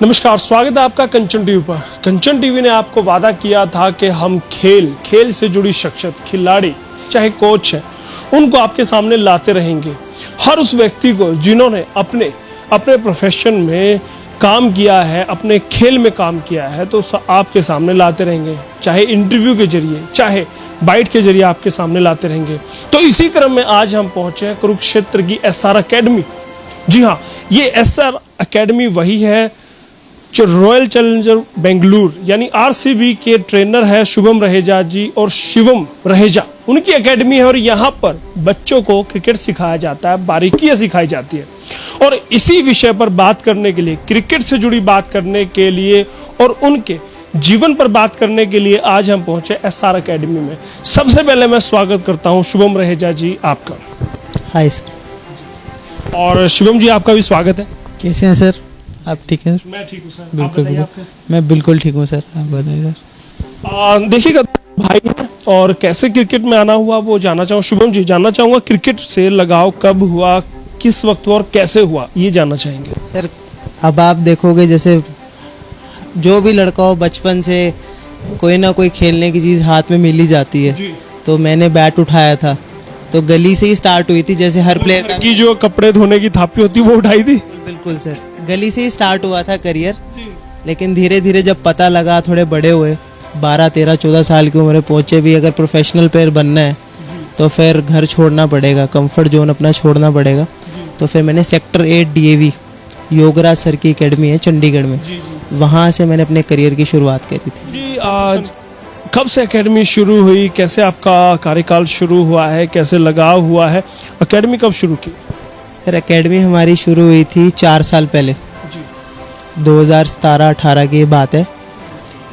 नमस्कार, स्वागत है आपका कंचन टीवी पर। कंचन टीवी ने आपको वादा किया था कि हम खेल से जुड़ी शख्सियत, खिलाड़ी चाहे कोच है, उनको आपके सामने लाते रहेंगे। हर उस व्यक्ति को जिन्होंने अपने प्रोफेशन में काम किया है, अपने खेल में काम किया है, तो आपके सामने लाते रहेंगे, चाहे इंटरव्यू के जरिए, चाहे बाइट के जरिए आपके सामने लाते रहेंगे। तो इसी क्रम में आज हम पहुंचे हैं कुरुक्षेत्र की SR अकेडमी। जी हाँ, ये SR अकेडमी वही है जो रॉयल चैलेंजर बेंगलुरु यानी RCB के ट्रेनर है शुभम रहेजा जी और शिवम रहेजा, उनकी एकेडमी है। और यहाँ पर बच्चों को क्रिकेट सिखाया जाता है, बारीकियां सिखाई जाती है। और इसी विषय पर बात करने के लिए, क्रिकेट से जुड़ी बात करने के लिए और उनके जीवन पर बात करने के लिए आज हम पहुंचे SR अकेडमी में। सबसे पहले मैं स्वागत करता हूं शुभम रहेजा जी आपका। Hi sir. और शिवम जी आपका भी स्वागत है। कैसे हैं सर? आप ठीक हैं? मैं ठीक हूँ सर। बिल्कुल बिल्कुल, मैं बिल्कुल ठीक हूँ सर। आप बताइए सर। देखिएगा भाई, और कैसे क्रिकेट में आना हुआ वो जानना चाहूँ। शुभम जी, जानना चाहूँगा क्रिकेट से लगाव कब हुआ, किस वक्त हुआ और कैसे हुआ, ये जानना चाहेंगे सर। अब आप देखोगे जैसे जो भी लड़का हो बचपन से कोई ना कोई खेलने की चीज़ हाथ में मिल ही जाती है जी। तो मैंने बैट उठाया था, तो गली से ही स्टार्ट हुई थी। जैसे हर प्लेयर की जो कपड़े धोने की थापी होती है वो उठाई थी। बिल्कुल सर, गली से ही स्टार्ट हुआ था करियर। लेकिन धीरे धीरे जब पता लगा, थोड़े बड़े हुए, 12, 13, 14 साल की उम्र पहुंचे, भी अगर प्रोफेशनल प्लेयर बनना है तो फिर घर छोड़ना पड़ेगा, कंफर्ट जोन अपना छोड़ना पड़ेगा। तो फिर मैंने सेक्टर 8 DAV योगराज सर की एकेडमी है चंडीगढ़ में, वहाँ से मैंने अपने करियर की शुरुआत करी थी। जी, आज कब से एकेडमी शुरू हुई, कैसे आपका कार्यकाल शुरू हुआ है, कैसे लगाव हुआ है, एकेडमी कब शुरू की? सर एकेडमी हमारी शुरू हुई थी 4 साल पहले, 2017-18 की बात है।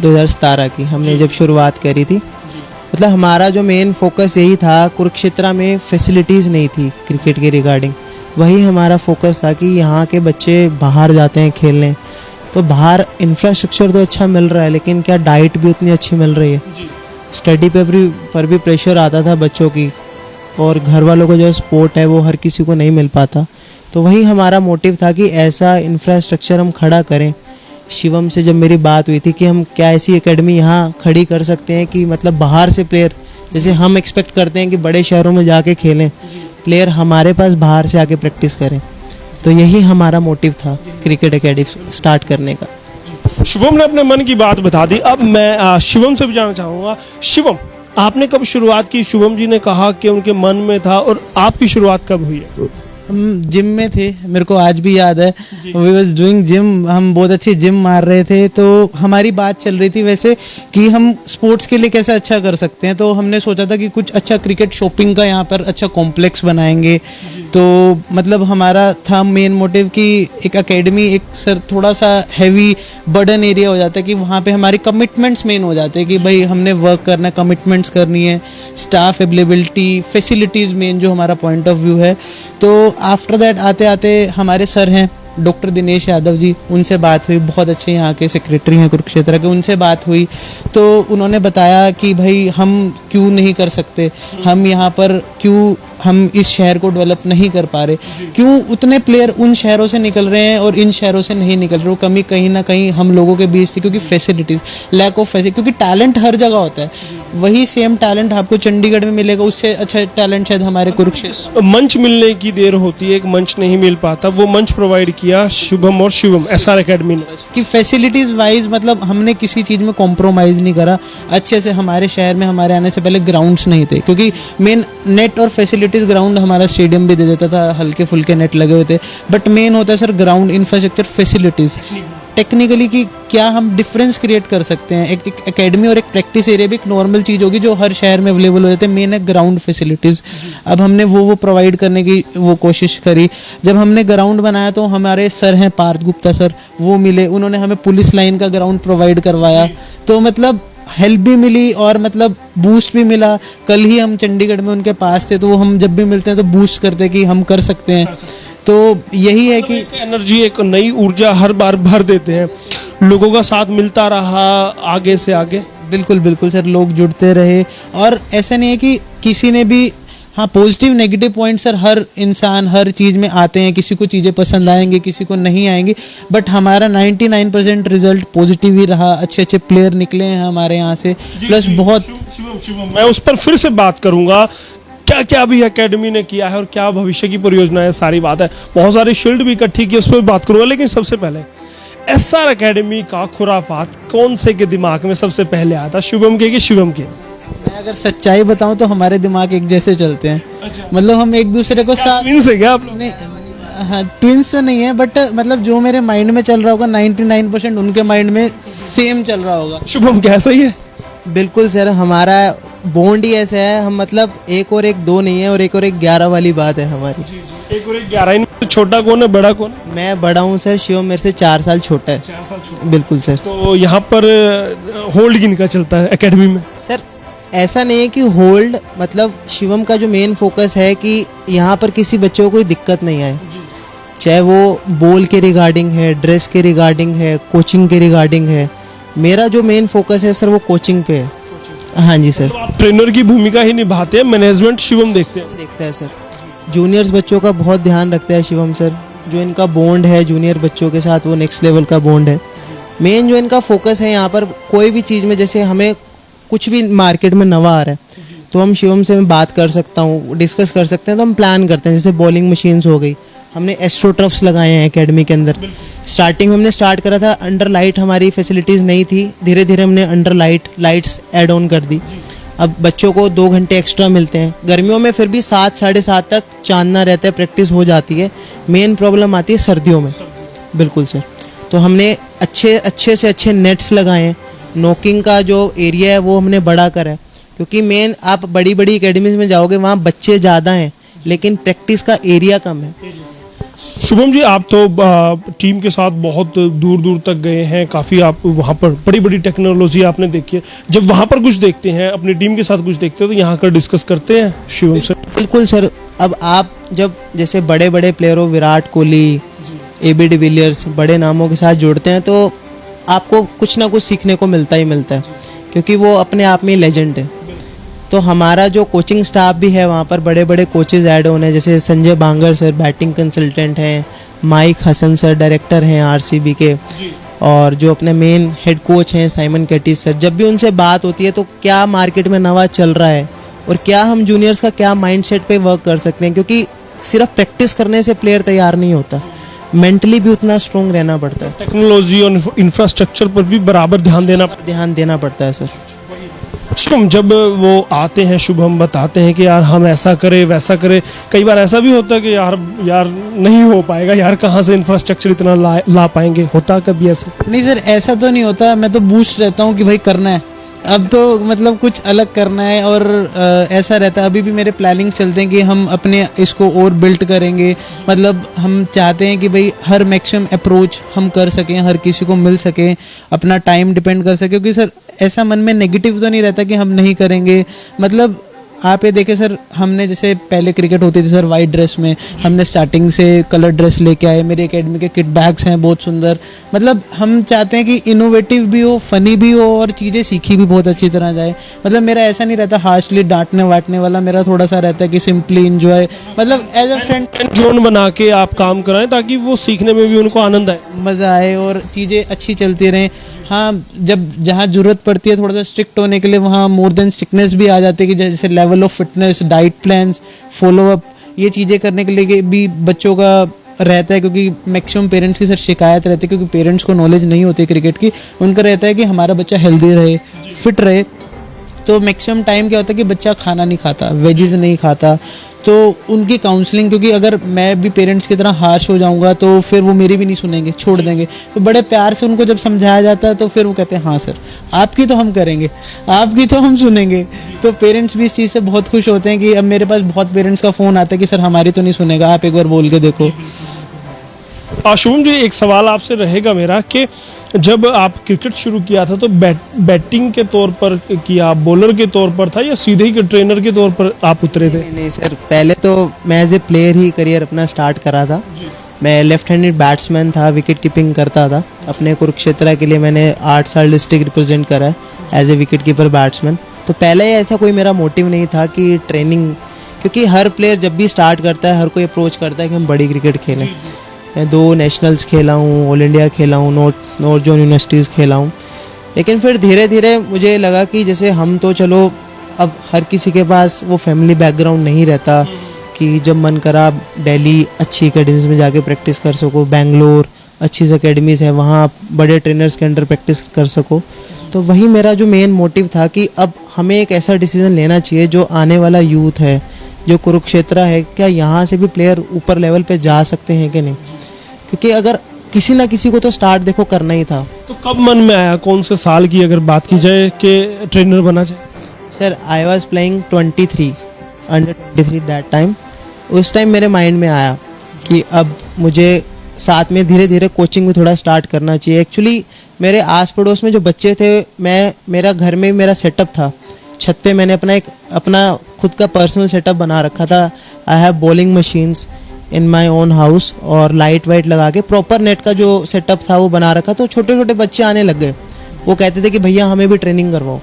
2017 की हमने जब शुरुआत करी थी। मतलब हमारा जो मेन फोकस यही था, कुरुक्षेत्र में फैसिलिटीज़ नहीं थी क्रिकेट के रिगार्डिंग, वही हमारा फोकस था कि यहाँ के बच्चे बाहर जाते हैं खेलने, तो बाहर इंफ्रास्ट्रक्चर तो अच्छा मिल रहा है लेकिन क्या डाइट भी उतनी अच्छी मिल रही है। स्टडी पर भी प्रेशर आता था बच्चों की, और घर वालों को जो सपोर्ट है वो हर किसी को नहीं मिल पाता। तो वही हमारा मोटिव था कि ऐसा इंफ्रास्ट्रक्चर हम खड़ा करें। शिवम से जब मेरी बात हुई थी कि हम क्या ऐसी एकेडमी यहाँ खड़ी कर सकते हैं कि मतलब बाहर से प्लेयर, जैसे हम एक्सपेक्ट करते हैं कि बड़े शहरों में जाके खेलें, प्लेयर हमारे पास बाहर से आके प्रैक्टिस करें। तो यही हमारा मोटिव था क्रिकेट एकेडमी स्टार्ट करने का। शुभम ने अपने मन की बात बता दी। अब मैं शिवम से भी जानना चाहूँगा, शिवम आपने कब शुरुआत की? शुभम जी ने कहा कि उनके मन में था, और आपकी शुरुआत कब हुई है? हम जिम में थे, मेरे को आज भी याद है। वी वाज डूइंग जिम, हम बहुत अच्छी जिम मार रहे थे। तो हमारी बात चल रही थी वैसे कि हम स्पोर्ट्स के लिए कैसे अच्छा कर सकते हैं। तो हमने सोचा था कि कुछ अच्छा क्रिकेट शॉपिंग का यहाँ पर अच्छा कॉम्प्लेक्स बनाएंगे। तो मतलब हमारा था मेन मोटिव कि एक एकेडमी, एक सर थोड़ा सा हैवी बर्डन एरिया हो जाता है कि वहाँ पे हमारी कमिटमेंट्स मेन हो जाते हैं कि भाई हमने वर्क करना है, कमिटमेंट्स करनी है, स्टाफ अवेलेबिलिटी, फैसिलिटीज़ मेन जो हमारा पॉइंट ऑफ व्यू है। तो आफ्टर दैट आते आते हमारे सर हैं डॉक्टर दिनेश यादव जी, उनसे बात हुई। बहुत अच्छे यहाँ के सेक्रेटरी हैं कुरुक्षेत्र के, उनसे बात हुई तो उन्होंने बताया कि भाई हम क्यों नहीं कर सकते, हम यहाँ पर क्यों हम इस शहर को डेवलप नहीं कर पा रहे, क्यों उतने प्लेयर उन शहरों से निकल रहे हैं और इन शहरों से नहीं निकल रहे। वो कमी कहीं ना कहीं हम लोगों के बीच थी, क्योंकि फैसिलिटीज़, लैक ऑफ फैसिलिटी। क्योंकि टैलेंट हर जगह होता है, वही सेम टैलेंट आपको चंडीगढ़ में मिलेगा, उससे अच्छा टैलेंट शायद हमारे कुरुक्षेत्र। मंच मिलने की देर होती है, एक मंच नहीं मिल पाता, वो मंच प्रोवाइड किया शुभम और शिवम SR अकेडमी ने। कि फैसिलिटीज वाइज मतलब हमने किसी चीज़ में कॉम्प्रोमाइज़ नहीं करा। अच्छे से हमारे शहर में हमारे आने से पहले ग्राउंड्स नहीं थे, क्योंकि मेन नेट और फैसिलिटीज, ग्राउंड हमारा स्टेडियम भी दे देता था, हल्के फुल्के नेट लगे हुए थे, बट मेन होता है sir ground, infrastructure, facilities. Technically कि क्या हम डिफरेंस क्रिएट कर सकते हैं। एक एकेडमी और एक प्रैक्टिस एरिया भी एक नॉर्मल चीज़ होगी जो हर शहर में अवेलेबल हो जाते हैं। मेन है ग्राउंड फैसिलिटीज़। अब हमने वो प्रोवाइड करने की वो कोशिश करी। जब हमने ग्राउंड बनाया तो हमारे सर हैं पार्थ गुप्ता सर, वो मिले, उन्होंने हमें पुलिस लाइन का ग्राउंड प्रोवाइड करवाया। तो मतलब हेल्प भी मिली और मतलब बूस्ट भी मिला। कल ही हम चंडीगढ़ में उनके पास थे, तो वो हम जब भी मिलते हैं तो बूस्ट करते हैं कि हम कर सकते हैं। तो यही है कि एनर्जी, एक नई ऊर्जा हर बार भर देते हैं। लोगों का साथ मिलता रहा आगे से आगे। बिल्कुल बिल्कुल सर, लोग जुड़ते रहे। और ऐसा नहीं है कि किसी ने भी हाँ, पॉजिटिव नेगेटिव पॉइंट सर हर इंसान हर चीज़ में आते हैं, किसी को चीज़ें पसंद आएंगी, किसी को नहीं आएंगी, बट हमारा 99% रिजल्ट पॉजिटिव ही रहा। अच्छे अच्छे प्लेयर निकले हैं हमारे यहाँ से, प्लस बहुत शिवम, मैं उस पर फिर से बात करूंगा। क्या क्या अभी एकेडमी ने किया है और क्या भविष्य की परियोजना है, सारी बात है। बहुत सारी शील्ड भी इकट्ठी की, उस पर बात करूंगा। लेकिन सबसे पहले एसआर एकेडमी का खुराफात कौन से के दिमाग में सबसे पहले आया था, शुभम के कि शिवम के? मैं अगर सच्चाई बताऊं तो हमारे दिमाग एक जैसे चलते हैं। मतलब हम एक दूसरे को साथ ट्विन्स है क्या आप लोग? नहीं, हाँ ट्विंस तो नहीं है, बट मतलब जो मेरे माइंड में चल रहा होगा 99% उनके माइंड में सेम चल रहा होगा। शुभम कैसा ही है? बिल्कुल सर, हमारा बॉन्ड ही ऐसा है, हम मतलब 1 और 1 2 नहीं है, और 1 और 1 11 वाली बात है हमारी। 1 और 1 11। इनमें छोटा कौन है, बड़ा कौन है? मैं बड़ा हूँ सर, शिवम मेरे से 4 साल छोटा है। 4 साल छोटा। बिल्कुल सर। तो यहाँ पर होल्ड किनका चलता है एकेडमी में? सर ऐसा नहीं है कि होल्ड, मतलब शिवम का जो मेन फोकस है कि यहाँ पर किसी बच्चे को कोई दिक्कत नहीं आए, चाहे वो बॉल के रिगार्डिंग है, ड्रेस के रिगार्डिंग है, कोचिंग के रिगार्डिंग है। मेरा जो मेन फोकस है सर वो कोचिंग पे है। हाँ जी सर। तो आप ट्रेनर की भूमिका ही निभाते हैं, मैनेजमेंट शिवम देखते हैं? देखता है सर, जूनियर्स बच्चों का बहुत ध्यान रखता है शिवम सर। जो इनका बॉन्ड है जूनियर बच्चों के साथ वो नेक्स्ट लेवल का बॉन्ड है। मेन जो इनका फोकस है यहाँ पर, कोई भी चीज़ में जैसे हमें कुछ भी मार्केट में नवा आ रहा है तो हम शिवम से मैं बात कर सकता हूँ, डिस्कस कर सकते हैं, तो हम प्लान करते हैं। जैसे बॉलिंग मशीन्स हो गई, हमने एस्ट्रोट्रफ्स लगाए हैं एकेडमी के अंदर। स्टार्टिंग में हमने स्टार्ट करा था, अंडर लाइट हमारी फैसिलिटीज़ नहीं थी, धीरे धीरे हमने अंडर लाइट्स ऐड ऑन कर दी। अब बच्चों को 2 घंटे एक्स्ट्रा मिलते हैं। गर्मियों में फिर भी 7 साढ़े 7 तक चांदना रहता है, प्रैक्टिस हो जाती है। मेन प्रॉब्लम आती है सर्दियों में। बिल्कुल सर। तो हमने अच्छे से अच्छे नेट्स लगाए हैं। नॉकिंग का जो एरिया है वो हमने बड़ा करा है, क्योंकि मेन आप बड़ी बड़ी एकेडमीज में जाओगे वहाँ बच्चे ज़्यादा हैं लेकिन प्रैक्टिस का एरिया कम है। शुभम जी, आप तो टीम के साथ बहुत दूर दूर तक गए हैं, काफ़ी आप वहाँ पर बड़ी बड़ी टेक्नोलॉजी आपने देखी है। जब वहाँ पर कुछ देखते हैं, अपनी टीम के साथ कुछ देखते हैं, तो यहाँ कर डिस्कस करते हैं शिवम से? बिल्कुल सर। अब आप जब जैसे बड़े बड़े प्लेयरों, विराट कोहली, AB डिविलियर्स, बड़े नामों के साथ जुड़ते हैं तो आपको कुछ ना कुछ सीखने को मिलता ही मिलता है, क्योंकि वो अपने आप में लेजेंड है। तो हमारा जो कोचिंग स्टाफ भी है वहाँ पर बड़े बड़े कोचेज ऐड ऑन है, जैसे संजय बांगर सर बैटिंग कंसल्टेंट हैं, माइक हसन सर डायरेक्टर हैं RCB के, और जो अपने मेन हेड कोच हैं साइमन कैटिस सर। जब भी उनसे बात होती है तो क्या मार्केट में नवा चल रहा है और क्या हम जूनियर्स का क्या माइंडसेट पे वर्क कर सकते हैं, क्योंकि सिर्फ प्रैक्टिस करने से प्लेयर तैयार नहीं होता, मेंटली भी उतना स्ट्रॉन्ग रहना पड़ता है। टेक्नोलॉजी और इंफ्रास्ट्रक्चर पर भी बराबर ध्यान देना पड़ता है सर। शुभम, जब वो आते हैं, शुभम बताते हैं कि यार हम ऐसा करें वैसा करें, कई बार ऐसा भी होता है कि यार नहीं हो पाएगा, यार कहाँ से इंफ्रास्ट्रक्चर इतना ला पाएंगे, होता कभी ऐसे? नहीं सर, ऐसा तो नहीं होता। मैं तो बूस्ट रहता हूँ कि भाई करना है, अब तो मतलब कुछ अलग करना है। और ऐसा रहता है, अभी भी मेरे प्लानिंग चलते हैं कि हम अपने इसको और बिल्ड करेंगे। मतलब हम चाहते हैं कि भाई हर मैक्सिमम अप्रोच हम कर सकें, हर किसी को मिल सके, अपना टाइम डिपेंड कर सके, क्योंकि सर ऐसा मन में नेगेटिव तो नहीं रहता कि हम नहीं करेंगे। मतलब आप ये देखें सर, हमने जैसे पहले क्रिकेट होती थी सर वाइट ड्रेस में, हमने स्टार्टिंग से कलर ड्रेस लेके आए। मेरी एकेडमी के किट बैग्स हैं बहुत सुंदर। मतलब हम चाहते हैं कि इनोवेटिव भी हो, फनी भी हो और चीज़ें सीखी भी बहुत अच्छी तरह जाए। मतलब मेरा ऐसा नहीं रहता हार्शली डांटने वाटने वाला, मेरा थोड़ा सा रहता है कि सिंपली इंजॉय, मतलब एज अ फ्रेंड जोन बना के आप काम कराएं ताकि वो सीखने में भी उनको आनंद आए, मज़ा आए और चीज़ें अच्छी चलती रहें। हाँ, जब जहाँ ज़रूरत पड़ती है थोड़ा सा स्ट्रिक्ट होने के लिए, वहाँ मोर देन स्ट्रिक्टनेस भी आ जाती है कि जैसे level of fitness, diet plans, follow up, ये चीज़ें करने के लिए भी बच्चों का रहता है। क्योंकि मैक्सिमम पेरेंट्स की सर शिकायत रहती है, क्योंकि पेरेंट्स को नॉलेज नहीं होती क्रिकेट की, उनका रहता है कि हमारा बच्चा हेल्दी रहे, फिट रहे। तो मैक्सिमम टाइम क्या होता है कि बच्चा खाना नहीं खाता, वेजेस नहीं खाता, तो उनकी काउंसलिंग, क्योंकि अगर मैं भी पेरेंट्स की तरह हार्श हो जाऊंगा तो फिर वो मेरी भी नहीं सुनेंगे, छोड़ देंगे। तो बड़े प्यार से उनको जब समझाया जाता है तो फिर वो कहते हैं हाँ सर, आपकी तो हम करेंगे, आपकी तो हम सुनेंगे। तो पेरेंट्स भी इस चीज़ से बहुत खुश होते हैं कि अब मेरे पास बहुत पेरेंट्स का फ़ोन आता है कि सर हमारी तो नहीं सुनेगा, आप एक बार बोल के देखो। शुभम जी, एक सवाल आपसे रहेगा मेरा कि जब आप क्रिकेट शुरू किया था तो बैटिंग के तौर पर किया, बॉलर के तौर पर था, या सीधे ही ट्रेनर के तौर पर आप उतरे थे? नहीं सर, पहले तो मैं एज ए प्लेयर ही करियर अपना स्टार्ट करा था। मैं लेफ्ट हैंडेड बैट्समैन था, विकेट कीपिंग करता था। अपने कुरुक्षेत्र के लिए मैंने 8 साल डिस्ट्रिक्ट रिप्रेजेंट करा है as a wicket keeper batsman. तो पहले ऐसा कोई मेरा मोटिव नहीं था कि ट्रेनिंग क्योंकि हर प्लेयर जब भी स्टार्ट करता है, हर कोई अप्रोच करता है कि हम बड़ी क्रिकेट खेलें। मैं 2 नेशनल्स खेला हूँ, ऑल इंडिया खेला हूँ, नॉर्थ जोन यूनिवर्सिटीज़ खेला हूँ, लेकिन फिर धीरे धीरे मुझे लगा कि जैसे हम तो चलो अब हर किसी के पास वो फैमिली बैकग्राउंड नहीं रहता कि जब मन करा आप दिल्ली अच्छी एकेडमीज में जाके प्रैक्टिस कर सको, बेंगलोर अच्छी एकेडमीज़ है वहाँ आप बड़े ट्रेनर्स के अंडर प्रैक्टिस कर सको। तो वही मेरा जो मेन मोटिव था कि अब हमें एक ऐसा डिसीजन लेना चाहिए जो आने वाला यूथ है, जो कुरुक्षेत्र है, क्या यहाँ से भी प्लेयर ऊपर लेवल पे जा सकते हैं कि नहीं, क्योंकि अगर किसी ना किसी को तो स्टार्ट देखो करना ही था। तो कब मन में आया, कौन से साल की अगर बात की जाए कि ट्रेनर बना जाए? Sir I was playing 23 under 23 that time. उस टाइम मेरे माइंड में आया कि अब मुझे साथ में धीरे धीरे कोचिंग भी थोड़ा स्टार्ट करना चाहिए। एक्चुअली मेरे आस पड़ोस में जो बच्चे थे, मेरा घर में मेरा सेटअप था, छत पे मैंने अपना खुद का पर्सनल सेटअप बना रखा था। I have bowling machines in my own house और लाइट वाइट लगा के प्रॉपर नेट का जो सेटअप था वो बना रखा। तो छोटे छोटे बच्चे आने लग गए, वो कहते थे कि भैया हमें भी ट्रेनिंग करवाओ।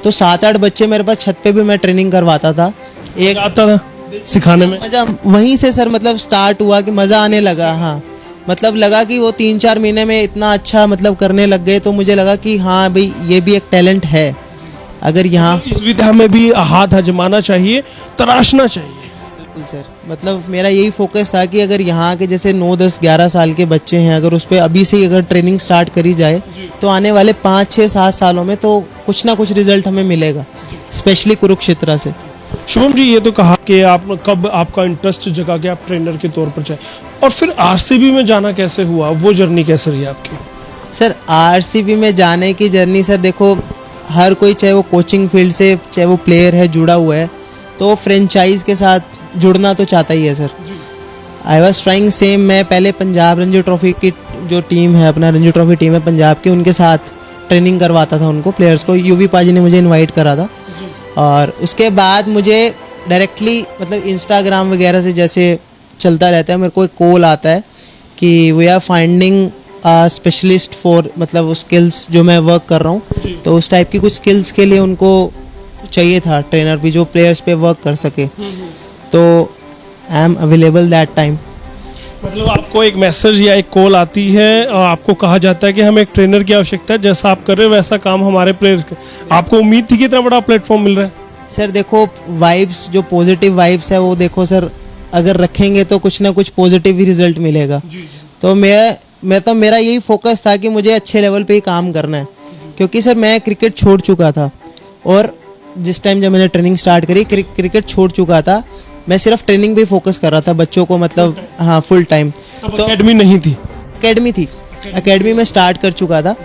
तो 7-8 बच्चे मेरे पास छत पे भी मैं ट्रेनिंग करवाता था। एक आता था सिखाने में? मज़ा वहीं से सर मतलब स्टार्ट हुआ कि मज़ा आने लगा। हाँ मतलब लगा कि वो 3-4 महीने में इतना अच्छा मतलब करने लग गए, तो मुझे लगा कि हाँ भाई ये भी एक टैलेंट है, अगर यहाँ इस विधा में भी हाथ आजमाना चाहिए, तराशना चाहिए। बिल्कुल सर, मतलब मेरा यही फोकस था कि अगर यहाँ के जैसे 9, 10, 11 साल के बच्चे हैं, अगर उस पर अभी से ही अगर ट्रेनिंग स्टार्ट करी जाए तो आने वाले 5, 6, 7 सालों में तो कुछ ना कुछ रिजल्ट हमें मिलेगा, स्पेशली कुरुक्षेत्र से। शुभम जी, ये तो कहा कि आप कब आपका इंटरेस्ट जगा कि आप ट्रेनर के तौर पर जाए, और फिर आरसीबी में जाना कैसे हुआ, वो जर्नी कैसे रही आपकी? सर आरसीबी में जाने की जर्नी सर देखो, हर कोई चाहे वो कोचिंग फील्ड से चाहे वो प्लेयर है जुड़ा हुआ है, तो फ्रेंचाइज के साथ जुड़ना तो चाहता ही है sir. I was trying same. मैं पहले पंजाब रणजी ट्रॉफी की जो टीम है, अपना रणजी ट्रॉफी टीम है पंजाब की, उनके साथ ट्रेनिंग करवाता था उनको, प्लेयर्स को। यूवी पाजी ने मुझे इनवाइट करा था, और उसके बाद मुझे डायरेक्टली मतलब इंस्टाग्राम वगैरह से जैसे चलता रहता है, मेरे को एक कॉल आता है कि we are finding specialist for मतलब स्किल्स जो मैं वर्क कर रहा हूँ, तो उस टाइप की कुछ स्किल्स के लिए उनको चाहिए था ट्रेनर भी जो प्लेयर्स पे वर्क कर सके। तो I am available that time. मतलब आपको एक मैसेज या एक कॉल आती है और आपको कहा जाता है कि हमें एक ट्रेनर की आवश्यकता है, जैसा आप कर रहे हो वैसा काम हमारे प्लेयर्स के। आपको उम्मीद थी कि इतना बड़ा प्लेटफॉर्म मिल रहा है? सर देखो वाइब्स, जो पॉजिटिव वाइब्स है वो देखो सर, अगर रखेंगे तो कुछ ना कुछ पॉजिटिव ही रिजल्ट मिलेगा। तो मेरा यही फोकस था कि मुझे अच्छे लेवल पे ही काम करना है, क्योंकि सर मैं क्रिकेट छोड़ चुका था, और जिस टाइम जब मैंने ट्रेनिंग स्टार्ट करी क्रिकेट छोड़ चुका था, मैं सिर्फ ट्रेनिंग पे फोकस कर रहा था बच्चों को, मतलब हाँ फुल टाइम। तो एकेडमी नहीं थी? एकेडमी में स्टार्ट कर चुका था।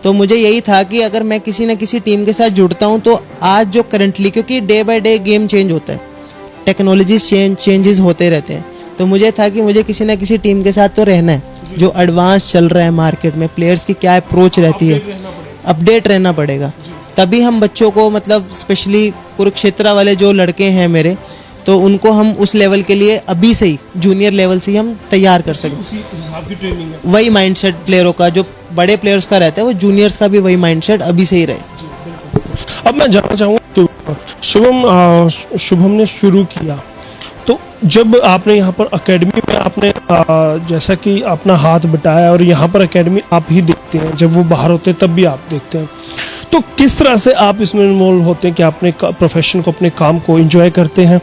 तो मुझे यही था कि अगर मैं किसी न किसी टीम के साथ जुड़ता हूँ, तो आज जो करंटली, क्योंकि day by day game change होता है, टेक्नोलॉजीज चेंजेस होते रहते हैं, तो मुझे था कि मुझे किसी न किसी टीम के साथ तो रहना है जो एडवांस चल रहा है मार्केट में, प्लेयर्स की क्या अप्रोच रहती है, अपडेट रहना पड़ेगा। तभी हम बच्चों को मतलब स्पेशली कुरुक्षेत्र वाले जो लड़के हैं मेरे, तो उनको हम उस लेवल के लिए अभी से ही जूनियर लेवल से ही हम तैयार कर सकें। उसी हिसाब की ट्रेनिंग है। वही माइंडसेट प्लेयरों का, जो बड़े प्लेयर्स का रहता है, वो जूनियर्स का भी वही माइंडसेट अभी से ही रहे। अब मैं जानना चाहूँगा, शुभम ने शुरू किया, तो जब आपने यहाँ पर एकेडमी में आपने जैसा कि अपना हाथ बटाया, और यहाँ पर एकेडमी आप ही देखते हैं, जब वो बाहर होते हैं तब भी आप देखते हैं, तो किस तरह से आप इसमें इन्वॉल्व होते हैं कि अपने प्रोफेशन को, अपने काम को एंजॉय करते हैं,